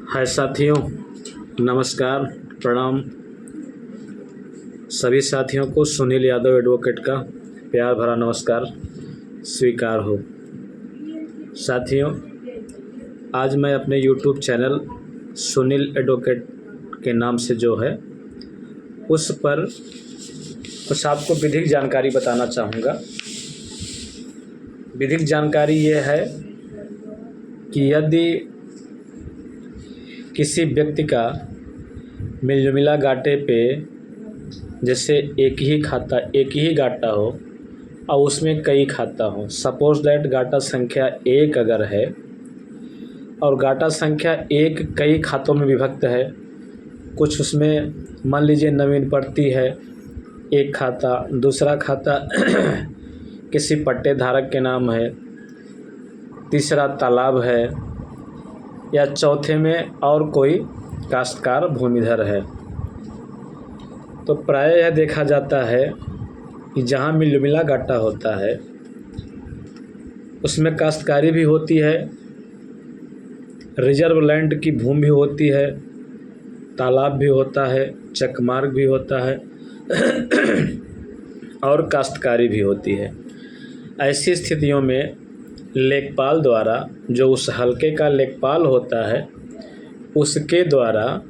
हाय साथियों, नमस्कार, प्रणाम। सभी साथियों को सुनील यादव एडवोकेट का प्यार भरा नमस्कार स्वीकार हो। साथियों, आज मैं अपने यूट्यूब चैनल सुनील एडवोकेट के नाम से जो है उस पर कुछ आपको विधिक जानकारी बताना चाहूँगा। विधिक जानकारी ये है कि यदि किसी व्यक्ति का मिलजुमिला गाटे पे जैसे एक ही गाटा हो और उसमें कई खाता हो, सपोज दैट गाटा संख्या 1 अगर है और गाटा संख्या 1 कई खातों में विभक्त है, कुछ उसमें मान लीजिए नवीन पड़ती है एक खाता, दूसरा खाता किसी पट्टे धारक के नाम है, तीसरा तालाब है, या चौथे में और कोई काश्तकार भूमिधर है। तो प्रायः यह देखा जाता है कि जहाँ मिलजुमिला गाटा होता है उसमें काश्तकारी भी होती है, रिजर्व लैंड की भूमि भी होती है, तालाब भी होता है, चकमार्ग भी होता है और काश्तकारी भी होती है। ऐसी स्थितियों में लेखपाल द्वारा, जो उस हलके का लेखपाल होता है, उसके द्वारा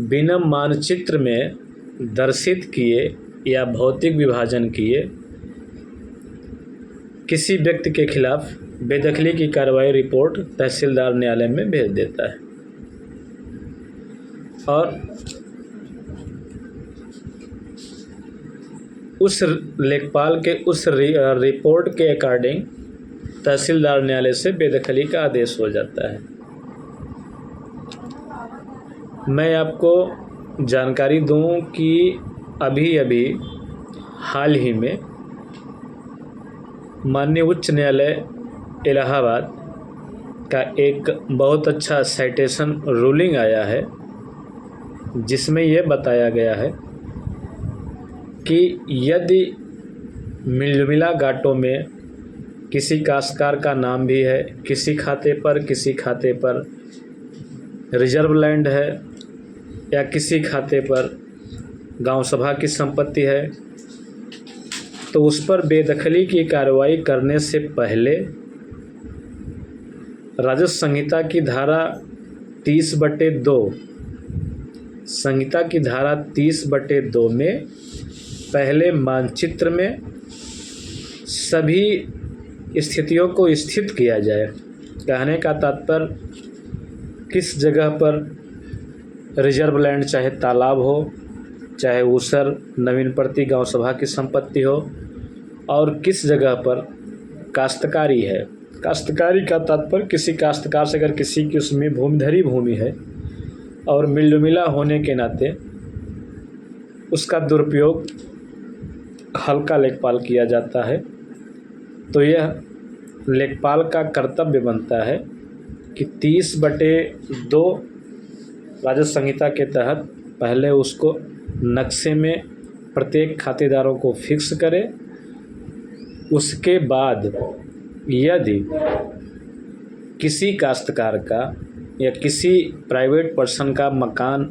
बिना मानचित्र में दर्शित किए या भौतिक विभाजन किए किसी व्यक्ति के खिलाफ बेदखली की कार्रवाई रिपोर्ट तहसीलदार न्यायालय में भेज देता है और उस लेखपाल के उस रिपोर्ट के अकॉर्डिंग तहसीलदार न्यायालय से बेदखली का आदेश हो जाता है। मैं आपको जानकारी दूं कि अभी हाल ही में माननीय उच्च न्यायालय इलाहाबाद का एक बहुत अच्छा साइटेशन रूलिंग आया है, जिसमें यह बताया गया है कि यदि मिलजुमिला गाटों में किसी काश्तकार का नाम भी है, किसी खाते पर रिजर्व लैंड है या किसी खाते पर गांव सभा की संपत्ति है, तो उस पर बेदखली की कार्रवाई करने से पहले राजस्व संहिता की धारा 30/2 में पहले मानचित्र में सभी स्थितियों को स्थित किया जाए। कहने का तात्पर्य, किस जगह पर रिजर्व लैंड, चाहे तालाब हो, चाहे ऊसर नवीन पड़ती गांव सभा की संपत्ति हो, और किस जगह पर काश्तकारी है। काश्तकारी का तात्पर्य किसी काश्तकार से अगर किसी की उसमें भूमिधरी भूमि है और मिलजुमिला होने के नाते उसका दुरुपयोग हल्का लेखपाल किया जाता है, तो यह लेखपाल का कर्तव्य बनता है कि 30/2 राजस्व संहिता के तहत पहले उसको नक्शे में प्रत्येक खातेदारों को फिक्स करे। उसके बाद यदि किसी काश्तकार का या किसी प्राइवेट पर्सन का मकान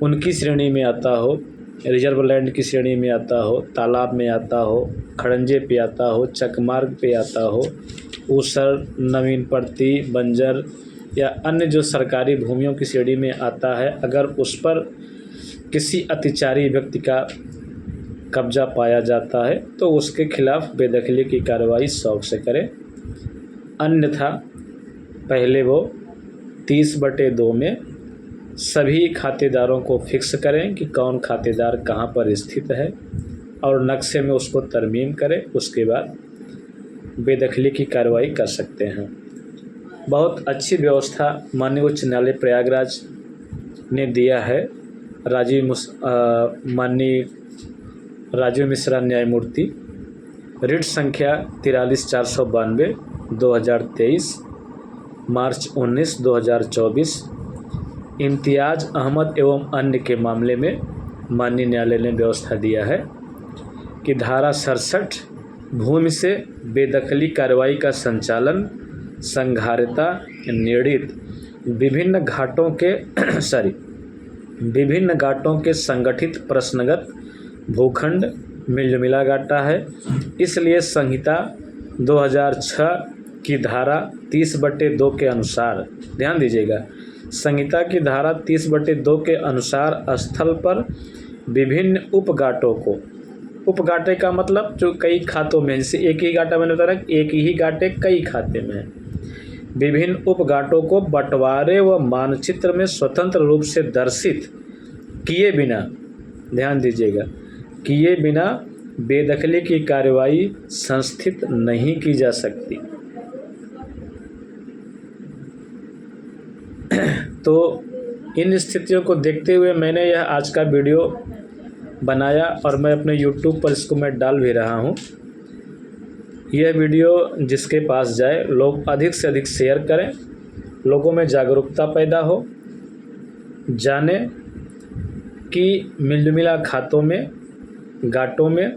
उनकी श्रेणी में आता हो, रिजर्व लैंड की श्रेणी में आता हो, तालाब में आता हो, खड़ंजे पे आता हो, चकमार्ग पे आता हो, ऊसर नवीन पड़ती बंजर या अन्य जो सरकारी भूमियों की श्रेणी में आता है, अगर उस पर किसी अतिचारी व्यक्ति का कब्जा पाया जाता है तो उसके खिलाफ बेदखली की कार्रवाई शौक से करें। अन्यथा पहले वो 30/2 में सभी खातेदारों को फिक्स करें कि कौन खातेदार कहाँ पर स्थित है और नक्शे में उसको तरमीम करें। उसके बाद बेदखली की कार्रवाई कर सकते हैं। बहुत अच्छी व्यवस्था माननीय उच्च न्यायालय प्रयागराज ने दिया है। माननीय राजीव मिश्रा न्यायमूर्ति, रिट संख्या 43492 2023, मार्च 19 2024, इम्तियाज़ अहमद एवं अन्य के मामले में माननीय न्यायालय ने व्यवस्था दिया है कि धारा 67 भूमि से बेदखली कार्रवाई का संचालन संघारिता निर्णित विभिन्न घाटों के विभिन्न घाटों के संगठित प्रश्नगत भूखंड मिलजुला घाटा है। इसलिए संहिता 2006 की धारा 30/2 के अनुसार, ध्यान दीजिएगा, संहिता की धारा 30/2 के अनुसार स्थल पर विभिन्न उपघाटों को, उपघाटे का मतलब जो कई खातों में, जैसे एक ही घाटा मैंने बताया एक ही घाटे कई खाते में है, विभिन्न उपघाटों को बंटवारे व मानचित्र में स्वतंत्र रूप से दर्शित किए बिना, ध्यान दीजिएगा, किए बिना बेदखली की कार्रवाई संस्थित नहीं की जा सकती। तो इन स्थितियों को देखते हुए मैंने यह आज का वीडियो बनाया और मैं अपने YouTube पर इसको मैं डाल भी रहा हूँ। यह वीडियो जिसके पास जाए, लोग अधिक से अधिक शेयर करें, लोगों में जागरूकता पैदा हो, जाने कि मिलजुला खातों में, घाटों में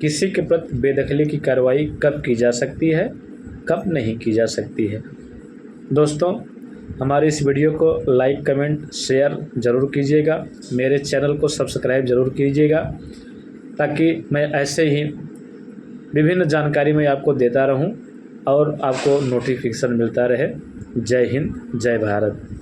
किसी के प्रति बेदखली की कार्रवाई कब की जा सकती है, कब नहीं की जा सकती है। दोस्तों, हमारे इस वीडियो को लाइक, कमेंट, शेयर ज़रूर कीजिएगा। मेरे चैनल को सब्सक्राइब ज़रूर कीजिएगा ताकि मैं ऐसे ही विभिन्न जानकारी मैं आपको देता रहूं और आपको नोटिफिकेशन मिलता रहे। जय हिंद, जय भारत।